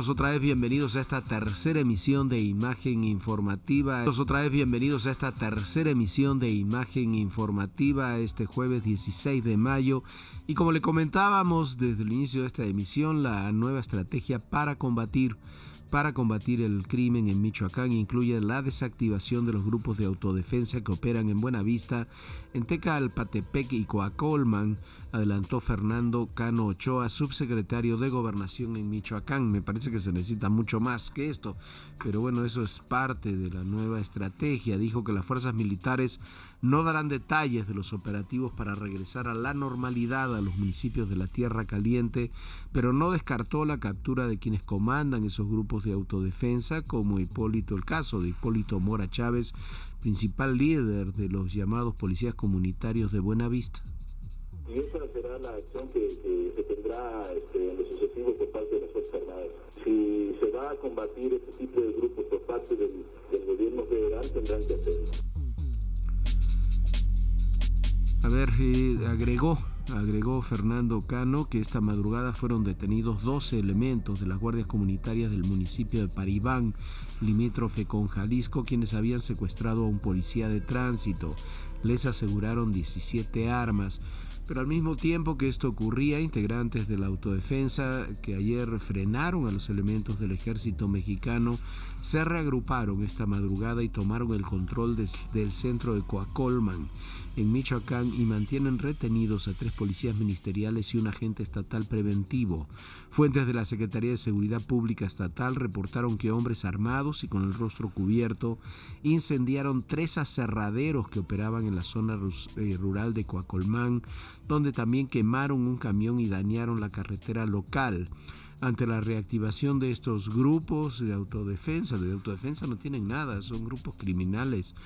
Otra vez bienvenidos a esta tercera emisión de Imagen Informativa. Este jueves 16 de mayo. Y como le comentábamos desde el inicio de esta emisión, la nueva estrategia para combatir el crimen en Michoacán incluye la desactivación de los grupos de autodefensa que operan en Buenavista, en Tecalpatepec y Coacolman, adelantó Fernando Cano Ochoa, subsecretario de Gobernación en Michoacán. Me parece que se necesita mucho más que esto, pero bueno, eso es parte de la nueva estrategia. Dijo que las fuerzas militares no darán detalles de los operativos para regresar a la normalidad a los municipios de la Tierra Caliente, pero no descartó la captura de quienes comandan esos grupos de autodefensa, como el caso de Hipólito Mora Chávez, principal líder de los llamados policías comunitarios de Buenavista. Y esa será la acción que se tendrá en lo sucesivo por parte de las Fuerzas Armadas. Si se va a combatir este tipo de grupos por parte del gobierno federal, tendrán que hacerlo. Agregó Fernando Cano que esta madrugada fueron detenidos 12 elementos de las guardias comunitarias del municipio de Paribán, limítrofe con Jalisco, quienes habían secuestrado a un policía de tránsito. Les aseguraron 17 armas. Pero al mismo tiempo que esto ocurría, integrantes de la autodefensa que ayer frenaron a los elementos del ejército mexicano se reagruparon esta madrugada y tomaron el control del centro de Coacolman, en Michoacán, y mantienen retenidos a 3 policías ministeriales y un agente estatal preventivo. Fuentes de la Secretaría de Seguridad Pública Estatal reportaron que hombres armados y con el rostro cubierto incendiaron 3 aserraderos que operaban en la zona rural de Coacolman, donde también quemaron un camión y dañaron la carretera local. Ante la reactivación de estos grupos de autodefensa no tienen nada, son grupos criminales.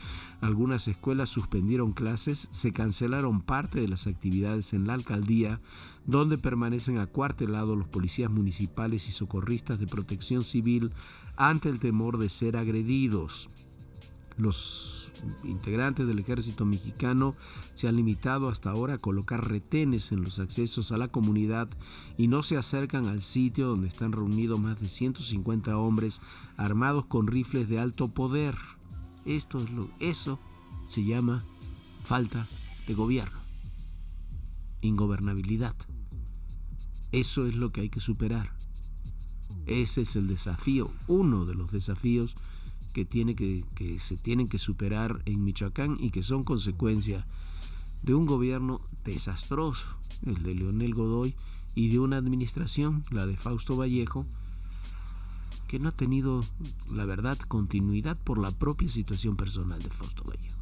Algunas escuelas suspendieron clases, se cancelaron parte de las actividades en la alcaldía, donde permanecen acuartelados los policías municipales y socorristas de protección civil ante el temor de ser agredidos. Los integrantes del ejército mexicano se han limitado hasta ahora a colocar retenes en los accesos a la comunidad y no se acercan al sitio donde están reunidos más de 150 hombres armados con rifles de alto poder. Eso se llama falta de gobierno, ingobernabilidad. Eso es lo que hay que superar. Ese es el desafío, uno de los desafíos que se tienen que superar en Michoacán y que son consecuencia de un gobierno desastroso, el de Leonel Godoy, y de una administración, la de Fausto Vallejo, que no ha tenido, la verdad, continuidad por la propia situación personal de Fausto Vallejo.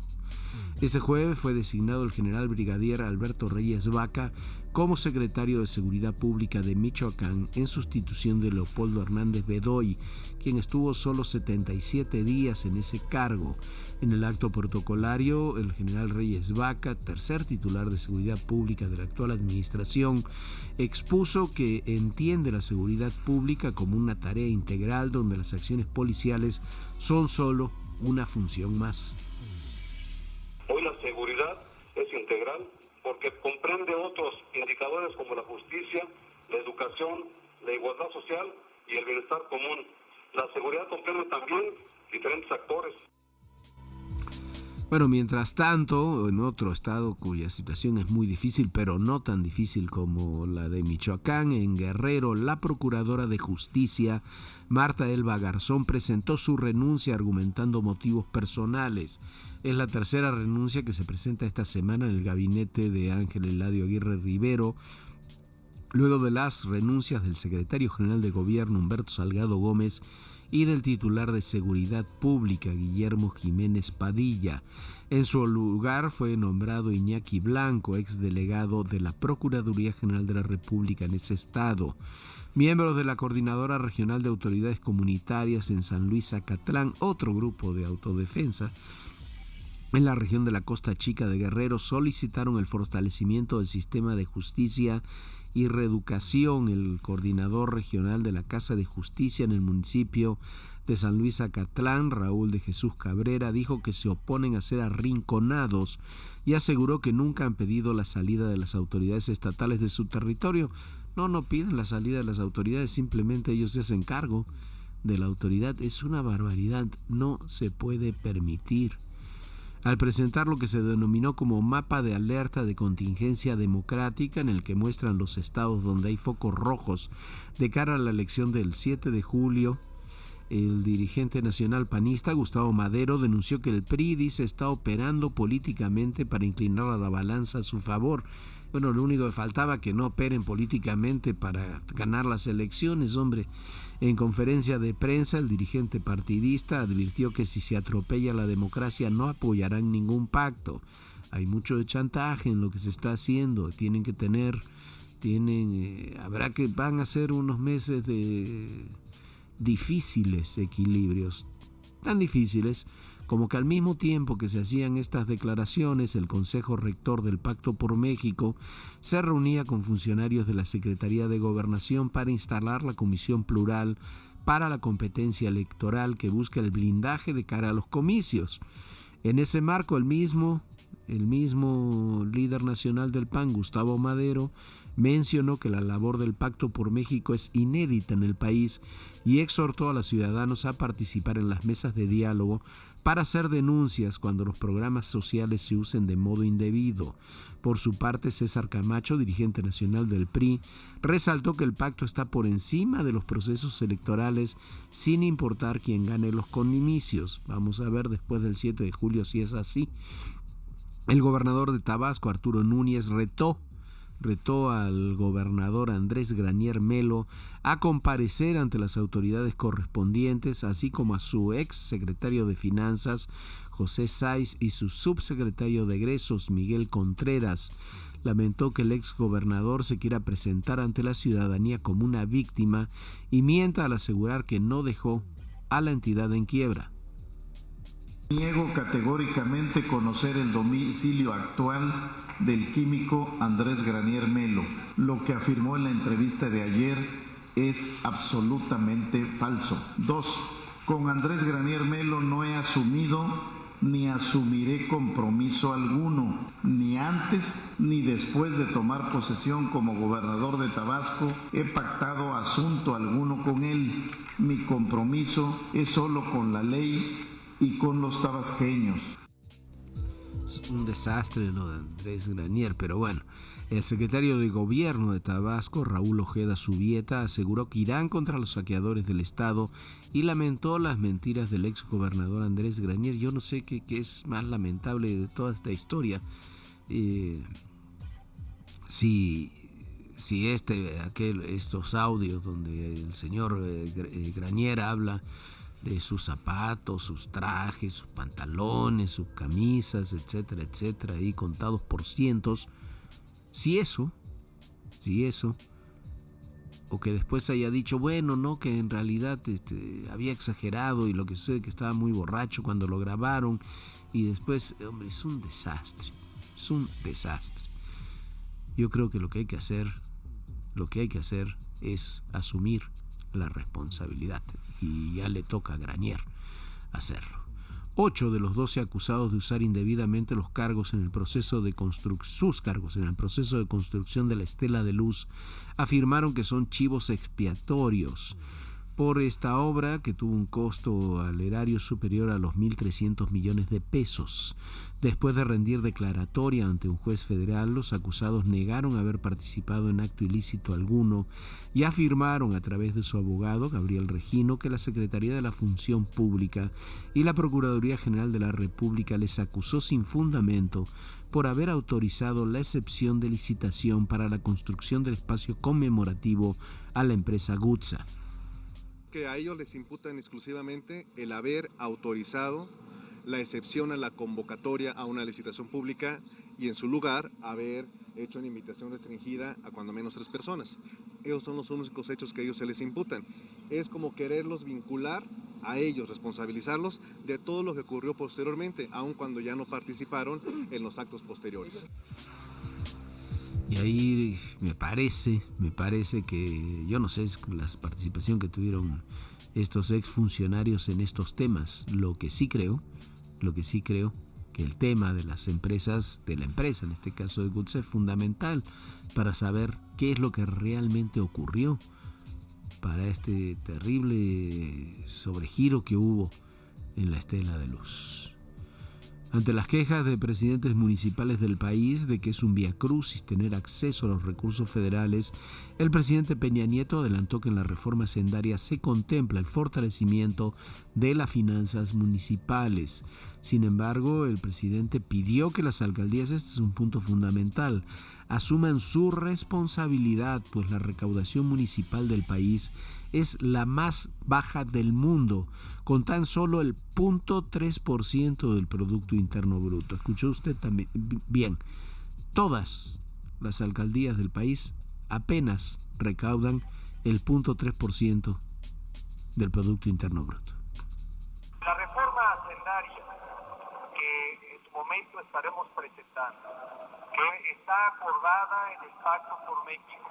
Este jueves fue designado el general brigadier Alberto Reyes Vaca como secretario de Seguridad Pública de Michoacán en sustitución de Leopoldo Hernández Bedoy, quien estuvo solo 77 días en ese cargo. En el acto protocolario, el general Reyes Vaca, tercer titular de Seguridad Pública de la actual administración, expuso que entiende la seguridad pública como una tarea integral donde las acciones policiales son solo una función más. Hoy la seguridad es integral porque comprende otros indicadores como la justicia, la educación, la igualdad social y el bienestar común. La seguridad comprende también diferentes actores. Bueno, mientras tanto, en otro estado cuya situación es muy difícil, pero no tan difícil como la de Michoacán, en Guerrero, la Procuradora de Justicia, Marta Elba Garzón, presentó su renuncia argumentando motivos personales. Es la tercera renuncia que se presenta esta semana en el gabinete de Ángel Eladio Aguirre Rivero, luego de las renuncias del secretario general de Gobierno, Humberto Salgado Gómez, y del titular de Seguridad Pública, Guillermo Jiménez Padilla. En su lugar fue nombrado Iñaki Blanco, exdelegado de la Procuraduría General de la República en ese estado. Miembros de la Coordinadora Regional de Autoridades Comunitarias en San Luis Acatlán, otro grupo de autodefensa, en la región de la Costa Chica de Guerrero, solicitaron el fortalecimiento del sistema de justicia y reeducación. El coordinador regional de la Casa de Justicia en el municipio de San Luis Acatlán, Raúl de Jesús Cabrera, dijo que se oponen a ser arrinconados y aseguró que nunca han pedido la salida de las autoridades estatales de su territorio. No piden la salida de las autoridades, simplemente ellos se hacen cargo de la autoridad. Es una barbaridad, no se puede permitir. Al presentar lo que se denominó como mapa de alerta de contingencia democrática, en el que muestran los estados donde hay focos rojos de cara a la elección del 7 de julio, el dirigente nacional panista Gustavo Madero denunció que el PRI, dice, está operando políticamente para inclinar a la balanza a su favor. Bueno, lo único que faltaba que no operen políticamente para ganar las elecciones, hombre. En conferencia de prensa, el dirigente partidista advirtió que si se atropella la democracia no apoyarán ningún pacto. Hay mucho de chantaje en lo que se está haciendo. Van a ser unos meses de difíciles equilibrios, tan difíciles como que al mismo tiempo que se hacían estas declaraciones, el Consejo Rector del Pacto por México se reunía con funcionarios de la Secretaría de Gobernación para instalar la Comisión Plural para la Competencia Electoral que busca el blindaje de cara a los comicios. En ese marco, el mismo líder nacional del PAN, Gustavo Madero, mencionó que la labor del Pacto por México es inédita en el país y exhortó a los ciudadanos a participar en las mesas de diálogo para hacer denuncias cuando los programas sociales se usen de modo indebido. Por su parte, César Camacho, dirigente nacional del PRI, resaltó que el pacto está por encima de los procesos electorales sin importar quién gane los comicios. Vamos a ver después del 7 de julio si es así. El gobernador de Tabasco, Arturo Núñez, retó al gobernador Andrés Granier Melo a comparecer ante las autoridades correspondientes, así como a su ex secretario de Finanzas, José Sáiz, y su subsecretario de Egresos, Miguel Contreras. Lamentó que el ex gobernador se quiera presentar ante la ciudadanía como una víctima y mienta al asegurar que no dejó a la entidad en quiebra. Niego categóricamente conocer el domicilio actual del químico Andrés Granier Melo. Lo que afirmó en la entrevista de ayer es absolutamente falso. 2. Con Andrés Granier Melo no he asumido ni asumiré compromiso alguno, ni antes ni después de tomar posesión como gobernador de Tabasco he pactado asunto alguno con él. Mi compromiso es solo con la ley y con los tabasqueños. Es un desastre lo de Andrés Granier, pero bueno, el secretario de Gobierno de Tabasco, Raúl Ojeda Subieta, aseguró que irán contra los saqueadores del Estado y lamentó las mentiras del exgobernador Andrés Granier. Yo no sé qué es más lamentable de toda esta historia. Si estos audios donde el señor Granier habla de sus zapatos, sus trajes, sus pantalones, sus camisas, etcétera, etcétera, ahí contados por cientos. Si eso, o que después haya dicho, bueno, no, que en realidad había exagerado y lo que sucede es que estaba muy borracho cuando lo grabaron, y después, hombre, es un desastre. Yo creo que lo que hay que hacer es asumir la responsabilidad, y ya le toca a Granier hacerlo. 8 de los 12 acusados de usar indebidamente sus cargos en el proceso de construcción de la Estela de Luz afirmaron que son chivos expiatorios por esta obra, que tuvo un costo al erario superior a los 1.300 millones de pesos. Después de rendir declaratoria ante un juez federal, los acusados negaron haber participado en acto ilícito alguno y afirmaron a través de su abogado, Gabriel Regino, que la Secretaría de la Función Pública y la Procuraduría General de la República les acusó sin fundamento por haber autorizado la excepción de licitación para la construcción del espacio conmemorativo a la empresa Gutsa. Que a ellos les imputan exclusivamente el haber autorizado la excepción a la convocatoria a una licitación pública y en su lugar haber hecho una invitación restringida a cuando menos 3 personas. Esos son los únicos hechos que a ellos se les imputan. Es como quererlos vincular a ellos, responsabilizarlos de todo lo que ocurrió posteriormente, aun cuando ya no participaron en los actos posteriores. Y ahí me parece que, yo no sé, es la participación que tuvieron estos exfuncionarios en estos temas. Lo que sí creo que el tema de las empresas, de la empresa, en este caso de Goods, es fundamental para saber qué es lo que realmente ocurrió para este terrible sobregiro que hubo en la Estela de Luz. Ante las quejas de presidentes municipales del país de que es un viacrucis tener acceso a los recursos federales, el presidente Peña Nieto adelantó que en la reforma hacendaria se contempla el fortalecimiento de las finanzas municipales. Sin embargo, el presidente pidió que las alcaldías, este es un punto fundamental, asuman su responsabilidad, pues la recaudación municipal del país es la más baja del mundo, con tan solo el 0.3% del Producto Interno Bruto. Escuchó usted también bien, todas las alcaldías del país apenas recaudan el 0.3% del Producto Interno Bruto. La reforma hacendaria que en su momento estaremos presentando, que está acordada en el Pacto por México,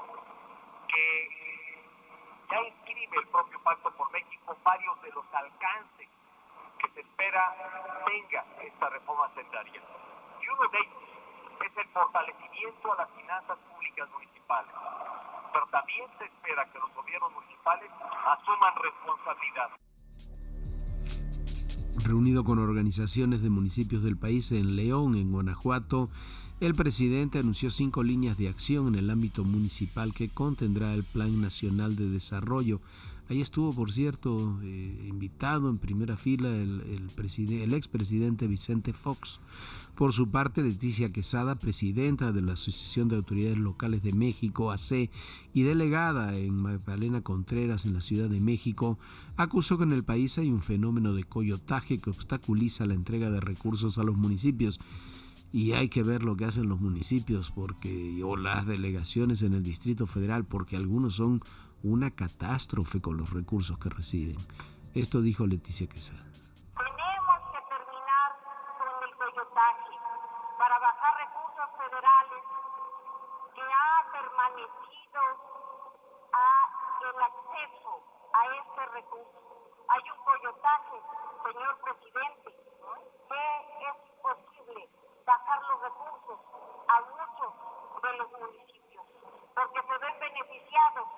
que ya inscribe el propio Pacto por México varios de los alcances que se espera tenga esta reforma hacendaria. Y uno de ellos es el fortalecimiento a las finanzas públicas municipales. Pero también se espera que los gobiernos municipales asuman responsabilidad. Reunido con organizaciones de municipios del país en León, en Guanajuato, el presidente anunció 5 líneas de acción en el ámbito municipal que contendrá el Plan Nacional de Desarrollo. Ahí estuvo, por cierto, invitado en primera fila el expresidente Vicente Fox. Por su parte, Leticia Quesada, presidenta de la Asociación de Autoridades Locales de México, AC, y delegada en Magdalena Contreras, en la Ciudad de México, acusó que en el país hay un fenómeno de coyotaje que obstaculiza la entrega de recursos a los municipios. Y hay que ver lo que hacen los municipios o las delegaciones en el Distrito Federal, porque algunos son una catástrofe con los recursos que reciben. Esto dijo Leticia Quesada. Tenemos que terminar con el coyotaje para bajar recursos federales que ha permanecido el acceso a este recurso. Hay un coyotaje, señor presidente, que es posible bajar los recursos a muchos de los municipios, porque se ven beneficiados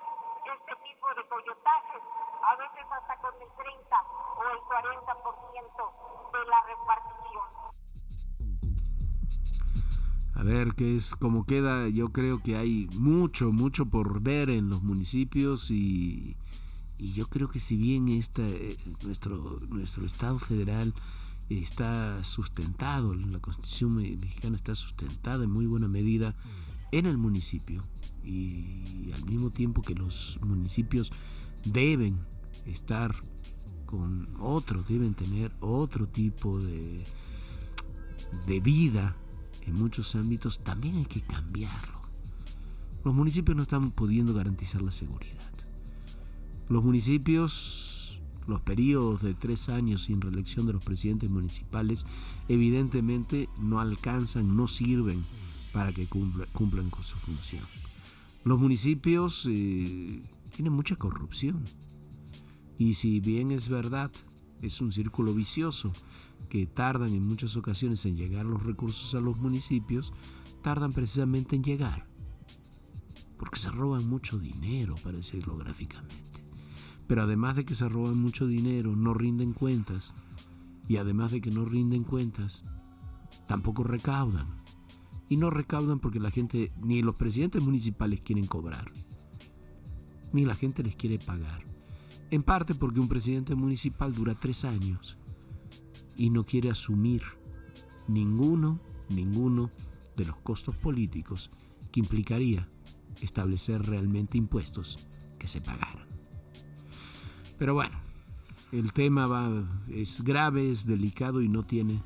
este tipo de coyotajes, a veces hasta con el 30 o el 40% de la repartición. A ver qué es, cómo queda. Yo creo que hay mucho por ver en los municipios y yo creo que si bien nuestro Estado federal está sustentado, la Constitución mexicana está sustentada en muy buena medida en el municipio, y al mismo tiempo que los municipios deben estar deben tener otro tipo de vida en muchos ámbitos, también hay que cambiarlo. Los municipios no están pudiendo garantizar la seguridad. Los municipios, los periodos de 3 años sin reelección de los presidentes municipales, evidentemente no alcanzan, no sirven para que cumplan con su función. Los municipios tienen mucha corrupción, y si bien es verdad, es un círculo vicioso que tardan en muchas ocasiones en llegar los recursos a los municipios, tardan precisamente en llegar porque se roban mucho dinero, para decirlo gráficamente. Pero además de que se roban mucho dinero, no rinden cuentas, y además de que no rinden cuentas, tampoco recaudan. Y no recaudan porque la gente, ni los presidentes municipales quieren cobrar, ni la gente les quiere pagar. En parte porque un presidente municipal dura 3 años y no quiere asumir ninguno de los costos políticos que implicaría establecer realmente impuestos que se pagaran. Pero bueno, el tema es grave, es delicado y no tiene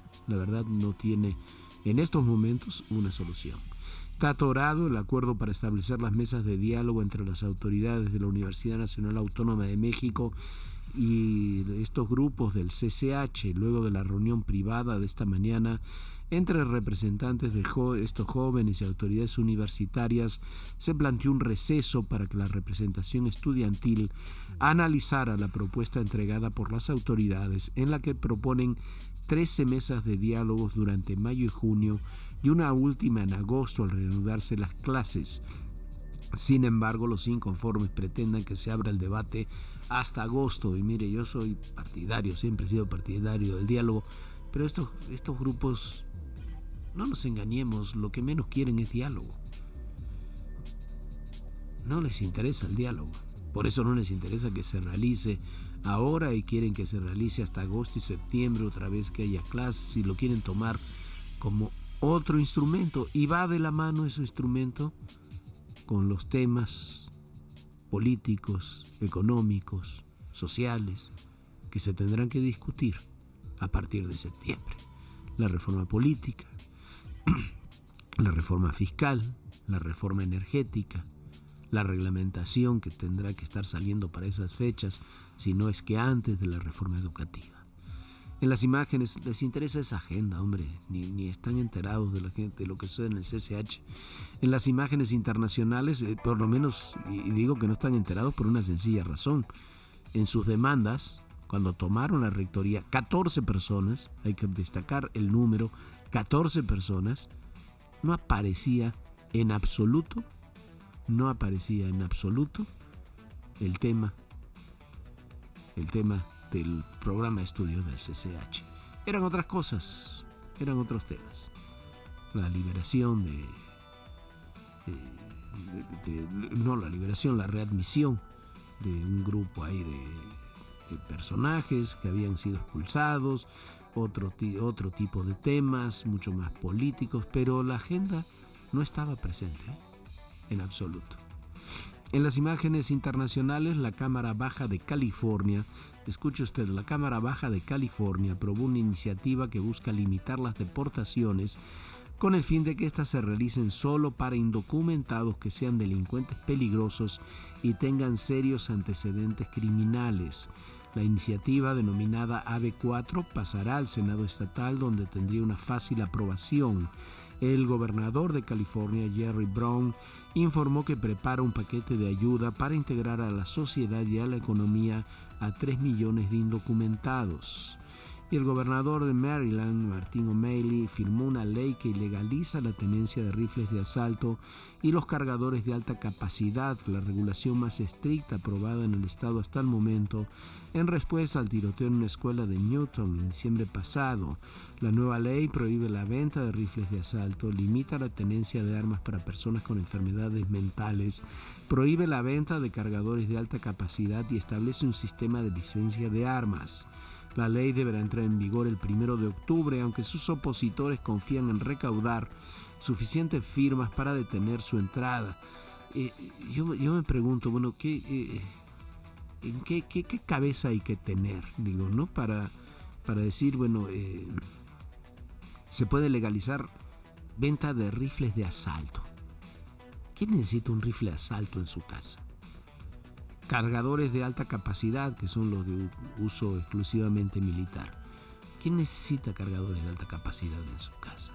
en estos momentos una solución. Está atorado el acuerdo para establecer las mesas de diálogo entre las autoridades de la Universidad Nacional Autónoma de México y estos grupos del CCH, luego de la reunión privada de esta mañana entre representantes de estos jóvenes y autoridades universitarias. Se planteó un receso para que la representación estudiantil analizara la propuesta entregada por las autoridades, en la que proponen 13 mesas de diálogos durante mayo y junio y una última en agosto al reanudarse las clases. Sin embargo, los inconformes pretenden que se abra el debate hasta agosto. Y mire, yo soy partidario, siempre he sido partidario del diálogo, pero estos grupos, no nos engañemos, lo que menos quieren es diálogo. No les interesa el diálogo. Por eso no les interesa que se realice ahora y quieren que se realice hasta agosto y septiembre, otra vez que haya clases, y lo quieren tomar como otro instrumento. Y va de la mano ese instrumento con los temas políticos, económicos, sociales, que se tendrán que discutir a partir de septiembre. La reforma política, la reforma fiscal, la reforma energética, la reglamentación que tendrá que estar saliendo para esas fechas, si no es que antes de la reforma educativa. En las imágenes les interesa esa agenda, hombre, ni están enterados de la gente, de lo que sucede en el CCH. En las imágenes internacionales, por lo menos, y digo que no están enterados por una sencilla razón. En sus demandas, cuando tomaron la rectoría, 14 personas, hay que destacar el número, 14 personas, no aparecía en absoluto el tema del programa de estudios del CCH. Eran otras cosas, eran otros temas. La liberación la readmisión de un grupo ahí de personajes que habían sido expulsados, otro tipo de temas, mucho más políticos, pero la agenda no estaba presente en absoluto. En las imágenes internacionales, la Cámara Baja de California, escuche usted, la Cámara Baja de California aprobó una iniciativa que busca limitar las deportaciones con el fin de que éstas se realicen solo para indocumentados que sean delincuentes peligrosos y tengan serios antecedentes criminales. La iniciativa, denominada AB4, pasará al Senado estatal, donde tendría una fácil aprobación. El gobernador de California, Jerry Brown, informó que prepara un paquete de ayuda para integrar a la sociedad y a la economía a 3 millones de indocumentados. Y el gobernador de Maryland, Martin O'Malley, firmó una ley que ilegaliza la tenencia de rifles de asalto y los cargadores de alta capacidad, la regulación más estricta aprobada en el estado hasta el momento, en respuesta al tiroteo en una escuela de Newton en diciembre pasado. La nueva ley prohíbe la venta de rifles de asalto, limita la tenencia de armas para personas con enfermedades mentales, prohíbe la venta de cargadores de alta capacidad y establece un sistema de licencia de armas. La ley deberá entrar en vigor el 1 de octubre, aunque sus opositores confían en recaudar suficientes firmas para detener su entrada. Yo me pregunto, bueno, ¿qué cabeza hay que tener, digo, ¿no? Para decir, bueno, se puede legalizar venta de rifles de asalto. ¿Quién necesita un rifle de asalto en su casa? Cargadores de alta capacidad, que son los de uso exclusivamente militar. ¿Quién necesita cargadores de alta capacidad en su casa?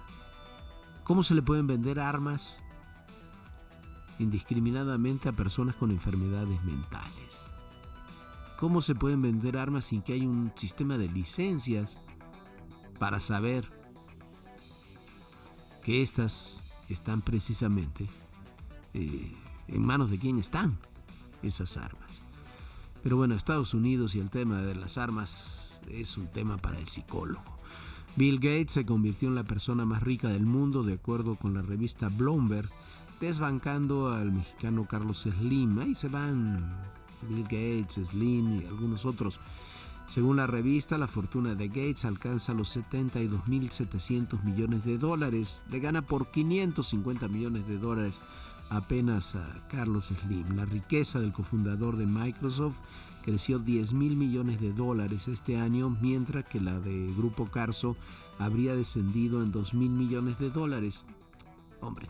¿Cómo se le pueden vender armas indiscriminadamente a personas con enfermedades mentales? ¿Cómo se pueden vender armas sin que haya un sistema de licencias para saber que estas están precisamente en manos de quién están esas armas? Pero bueno, Estados Unidos y el tema de las armas es un tema para el psicólogo. Bill Gates se convirtió en la persona más rica del mundo, de acuerdo con la revista Bloomberg, desbancando al mexicano Carlos Slim. Ahí se van Bill Gates, Slim y algunos otros. Según la revista, la fortuna de Gates alcanza los 72.700 millones de dólares. Le gana por 550 millones de dólares apenas a Carlos Slim. La riqueza del cofundador de Microsoft creció 10.000 millones de dólares este año, mientras que la de Grupo Carso habría descendido en 2.000 millones de dólares. Hombre,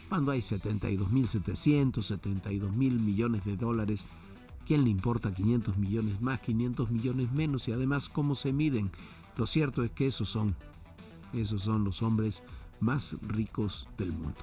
cuando hay 72.700, 72.000 millones de dólares, ¿quién le importa 500 millones más, 500 millones menos? Y además, ¿cómo se miden? Lo cierto es que esos son los hombres más ricos del mundo.